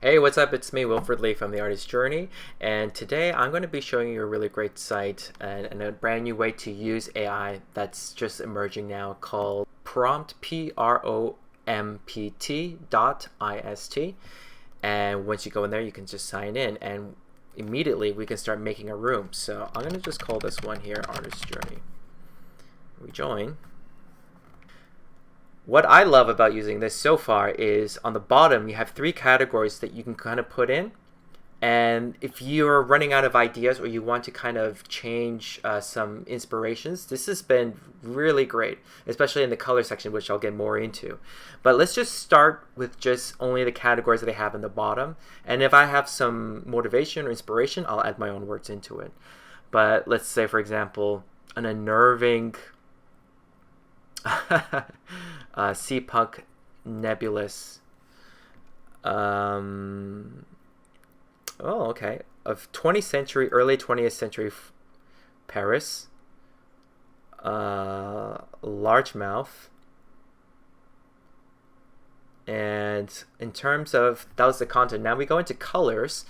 Hey, what's up? It's me, Wilfred Lee from the Artist Journey, and today I'm going to be showing you a really great site and a brand new way to use AI that's just emerging now called PROMPT, PROMPT.IST. And once you go in there, you can just sign in, and immediately we can start making a room. So I'm going to just call this one here Artist Journey. We join. What I love about using this so far is on the bottom you have three categories that you can kind of put in, and if you're running out of ideas or you want to kind of change some inspirations, this has been really great, especially in the color section, which I'll get more into. But let's just start with just only the categories that I have in the bottom, and if I have some motivation or inspiration, I'll add my own words into it. But let's say, for example, an unnerving sea punk nebulous okay, of 20th century, early 20th century Paris, largemouth. And in terms of, that was the content. Now we go into colors.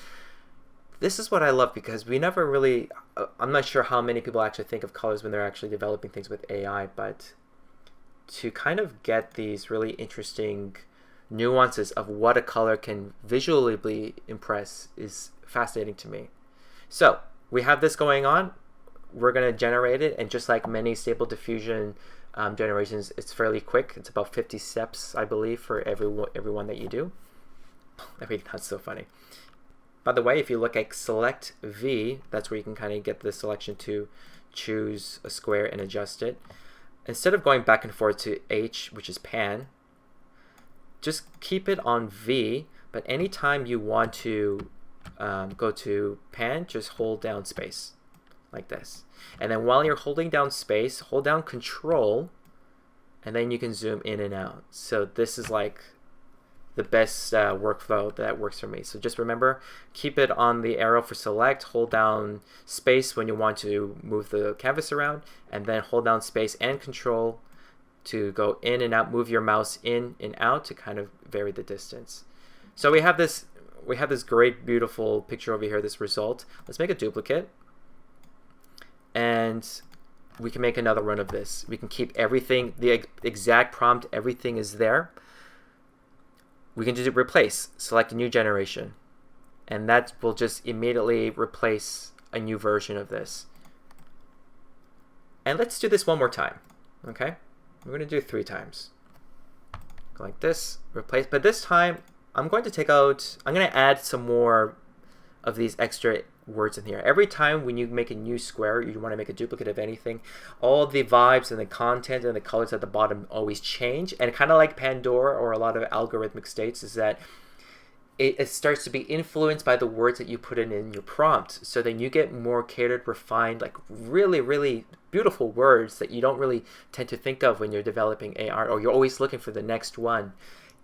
This is what I love because we never really, I'm not sure how many people actually think of colors when they're actually developing things with AI, but to kind of get these really interesting nuances of what a color can visually impress is fascinating to me. So we have this going on. We're going to generate it, and just like many stable diffusion generations, it's fairly quick. It's about 50 steps, I believe, for every one that you do. I mean, that's so funny. By the way, if you look at select V, that's where you can kind of get the selection to choose a square and adjust it. Instead of going back and forth to H, which is pan, just keep it on V, but anytime you want to go to pan, just hold down space, like this. And then while you're holding down space, hold down Control, and then you can zoom in and out. So this is like the best workflow that works for me. So just remember, keep it on the arrow for select, hold down space when you want to move the canvas around, and then hold down space and Control to go in and out, move your mouse in and out to kind of vary the distance. So we have this great, beautiful picture over here, this result. Let's make a duplicate, and we can make another run of this. We can keep everything, the exact prompt, everything is there. We can just replace, select a new generation, and that will just immediately replace a new version of this. And let's do this one more time, okay? We're going to do it 3 times. Go like this, replace, but this time I'm going to add some more of these extra words in here. Every time when you make a new square, you want to make a duplicate of anything, all the vibes and the content and the colors at the bottom always change. And kind of like Pandora or a lot of algorithmic states is that it starts to be influenced by the words that you put in your prompt. So then you get more catered, refined, like really, really beautiful words that you don't really tend to think of when you're developing AR, or you're always looking for the next one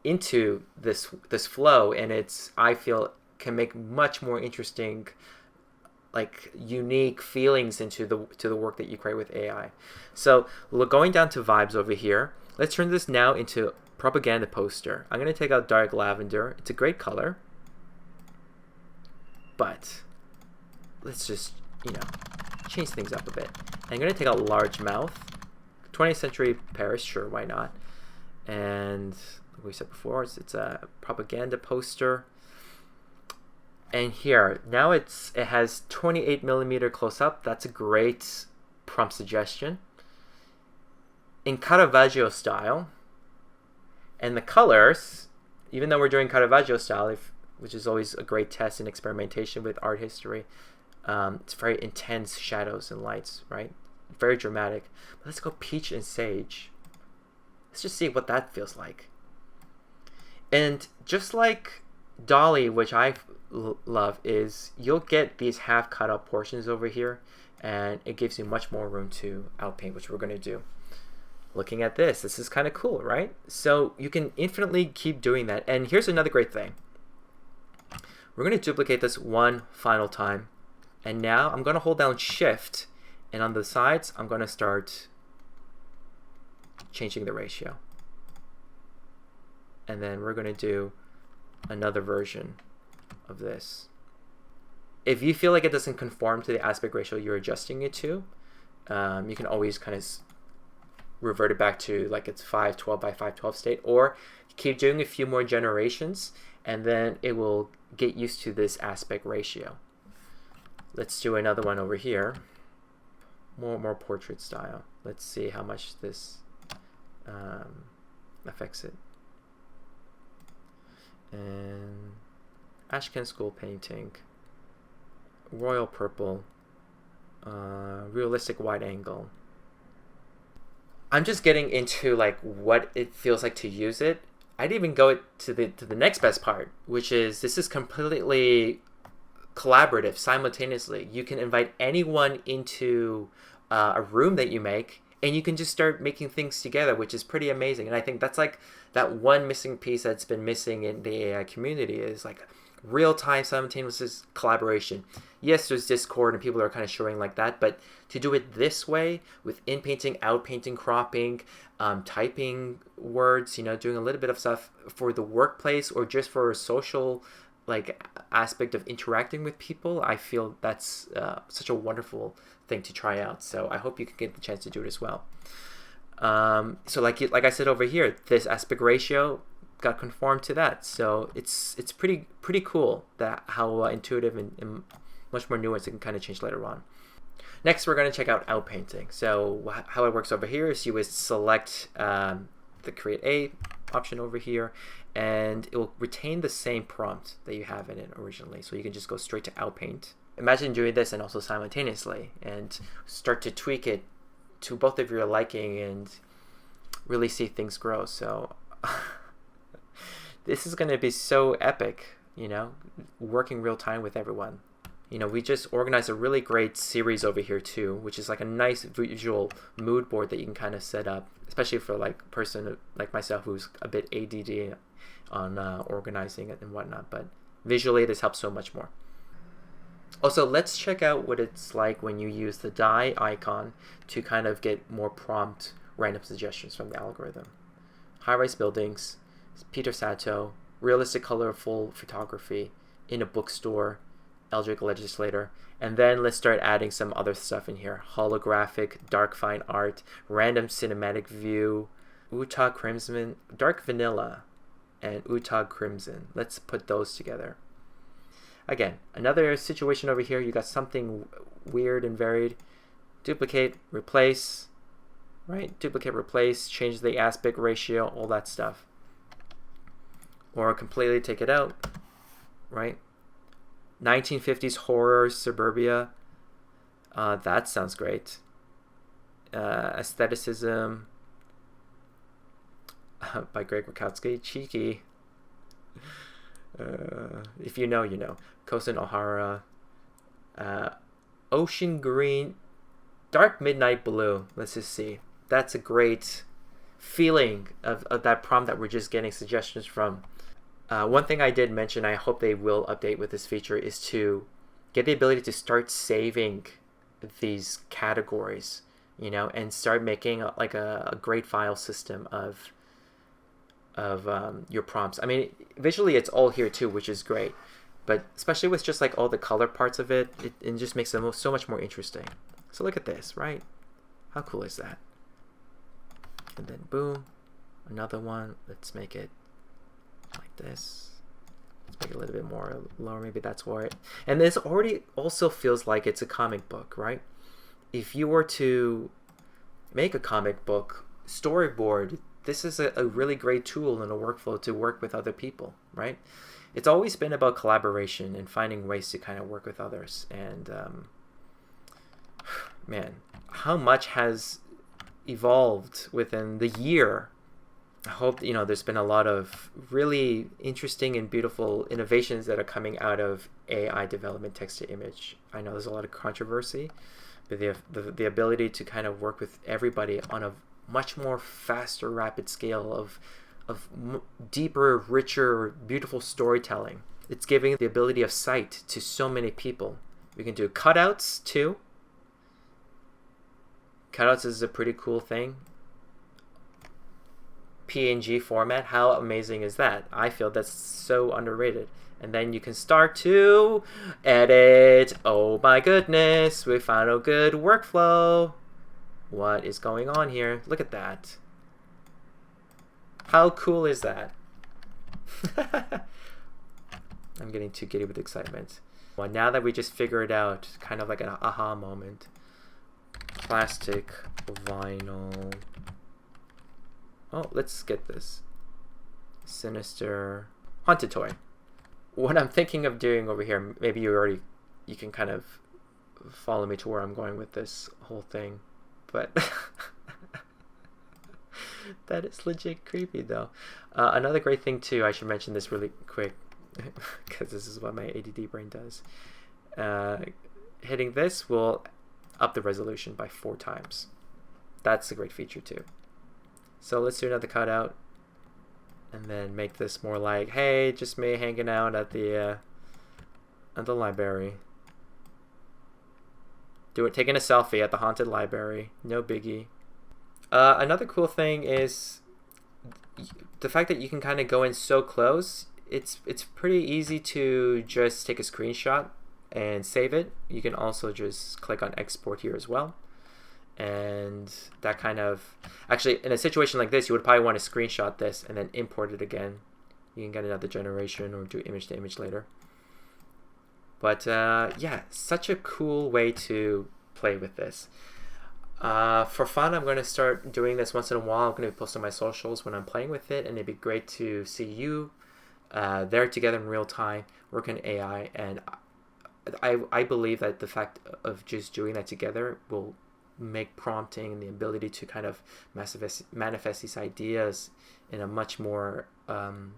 into this flow. And I feel, can make much more interesting, like unique feelings into the work that you create with AI. So going down to vibes over here, let's turn this now into propaganda poster. I'm going to take out dark lavender. It's a great color, but let's just, change things up a bit. I'm going to take out large mouth, 20th century Paris, sure, why not? And like we said before, it's a propaganda poster. And here, now it has 28mm close up. That's a great prompt suggestion. In Caravaggio style, and the colors, even though we're doing Caravaggio style, which is always a great test and experimentation with art history, it's very intense shadows and lights, right? Very dramatic. But let's go peach and sage. Let's just see what that feels like. And just like Dolly, which I love, is you'll get these half cut up portions over here, and it gives you much more room to outpaint, which we're going to do. Looking at this is kind of cool, right? So you can infinitely keep doing that. And here's another great thing. We're going to duplicate this one final time, and now I'm going to hold down Shift, and on the sides I'm going to start changing the ratio. And then we're going to do another version of this. If you feel like it doesn't conform to the aspect ratio you're adjusting it to, you can always kind of revert it back to like it's 512 by 512 state, or keep doing a few more generations and then it will get used to this aspect ratio. Let's do another one over here. More portrait style. Let's see how much this affects it. And Ashcan school painting, royal purple, realistic wide angle. I'm just getting into like what it feels like to use it. I'd even go to the next best part, which is this is completely collaborative simultaneously. You can invite anyone into a room that you make, and you can just start making things together, which is pretty amazing. And I think that's like that one missing piece that's been missing in the AI community is like real-time simultaneous collaboration. Yes, there's Discord and people are kind of showing like that, but to do it this way with in-painting, out-painting, cropping, typing words, you know, doing a little bit of stuff for the workplace or just for a social like aspect of interacting with people, I feel that's such a wonderful thing to try out. So I hope you can get the chance to do it as well. So like I said over here, this aspect ratio got conformed to that. So it's pretty cool that how intuitive and much more nuanced it can kind of change later on. Next, we're going to check out outpainting. So how it works over here is you would select the Create A option over here, and it will retain the same prompt that you have in it originally. So you can just go straight to outpaint. Imagine doing this and also simultaneously and start to tweak it to both of your liking and really see things grow. So this is going to be so epic, you know, working real time with everyone. You know, we just organized a really great series over here too, which is like a nice visual mood board that you can kind of set up, especially for like a person like myself who's a bit ADD on organizing it and whatnot. But visually, this helps so much more. Also, let's check out what it's like when you use the die icon to kind of get more prompt random suggestions from the algorithm. High-rise buildings, Peter Sato, realistic colorful photography, in a bookstore, Eldritch legislator, and then let's start adding some other stuff in here. Holographic, dark fine art, random cinematic view, Utah Crimson, dark vanilla, and Utah Crimson. Let's put those together. Again, another situation over here, you got something weird and varied. Duplicate, replace, right? Duplicate, replace, change the aspect ratio, all that stuff. Or completely take it out, right? 1950s horror, suburbia. That sounds great. Aestheticism by Greg Rakowski. Cheeky. If you know, you know. Kosen O'Hara. Ocean green. Dark midnight blue. Let's just see. That's a great feeling of that prompt that we're just getting suggestions from. One thing I did mention, I hope they will update with this feature, is to get the ability to start saving these categories, you know, and start making like a great file system of your prompts. I mean, visually it's all here too, which is great, but especially with just like all the color parts of it, it just makes them so much more interesting. So look at this, right? How cool is that? And then boom, another one. Let's make it like this. Let's make it a little bit more lower. Maybe that's why. And this already also feels like it's a comic book, right? If you were to make a comic book storyboard, this is a really great tool and a workflow to work with other people, right? It's always been about collaboration and finding ways to kind of work with others. And man, how much has evolved within the year. I hope, you know, there's been a lot of really interesting and beautiful innovations that are coming out of AI development, text to image. I know there's a lot of controversy, but the ability to kind of work with everybody on a much more faster, rapid scale of deeper, richer, beautiful storytelling. It's giving the ability of sight to so many people. We can do cutouts too. Cutouts is a pretty cool thing. PNG format, how amazing is that? I feel that's so underrated. And then you can start to edit. Oh my goodness, we found a good workflow. What is going on here? Look at that. How cool is that? I'm getting too giddy with excitement. Well, now that we just figured out, kind of like an aha moment. Plastic, vinyl. Oh, let's get this. Sinister, haunted toy. What I'm thinking of doing over here, maybe you can kind of follow me to where I'm going with this whole thing, but that is legit creepy though. Another great thing too, I should mention this really quick, because this is what my ADD brain does. Hitting this will up the resolution by 4 times. That's a great feature too. So let's do another cutout, and then make this more like, hey, just me hanging out at the library. Taking a selfie at the haunted library. No biggie. Another cool thing is the fact that you can kind of go in so close. It's pretty easy to just take a screenshot and save it. You can also just click on export here as well. And that kind of, actually in a situation like this, you would probably want to screenshot this and then import it again. You can get another generation or do image to image later. But yeah, such a cool way to play with this. For fun, I'm going to start doing this once in a while. I'm going to post on my socials when I'm playing with it, and it'd be great to see you there together in real time, working AI. And I believe that the fact of just doing that together will make prompting and the ability to kind of manifest these ideas in a much more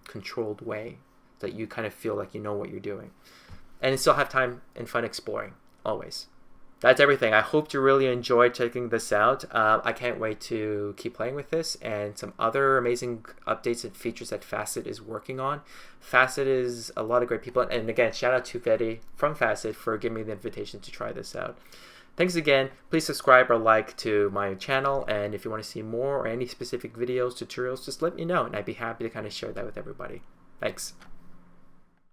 controlled way, that you kind of feel like you know what you're doing and still have time and fun exploring always. That's everything. I hope you really enjoyed checking this out. I can't wait to keep playing with this and some other amazing updates and features that FACET is working on. FACET is a lot of great people, and again, shout out to Betty from FACET for giving me the invitation to try this out. Thanks again. Please subscribe or like to my channel, and if you want to see more or any specific videos, tutorials, just let me know, and I'd be happy to kind of share that with everybody. Thanks.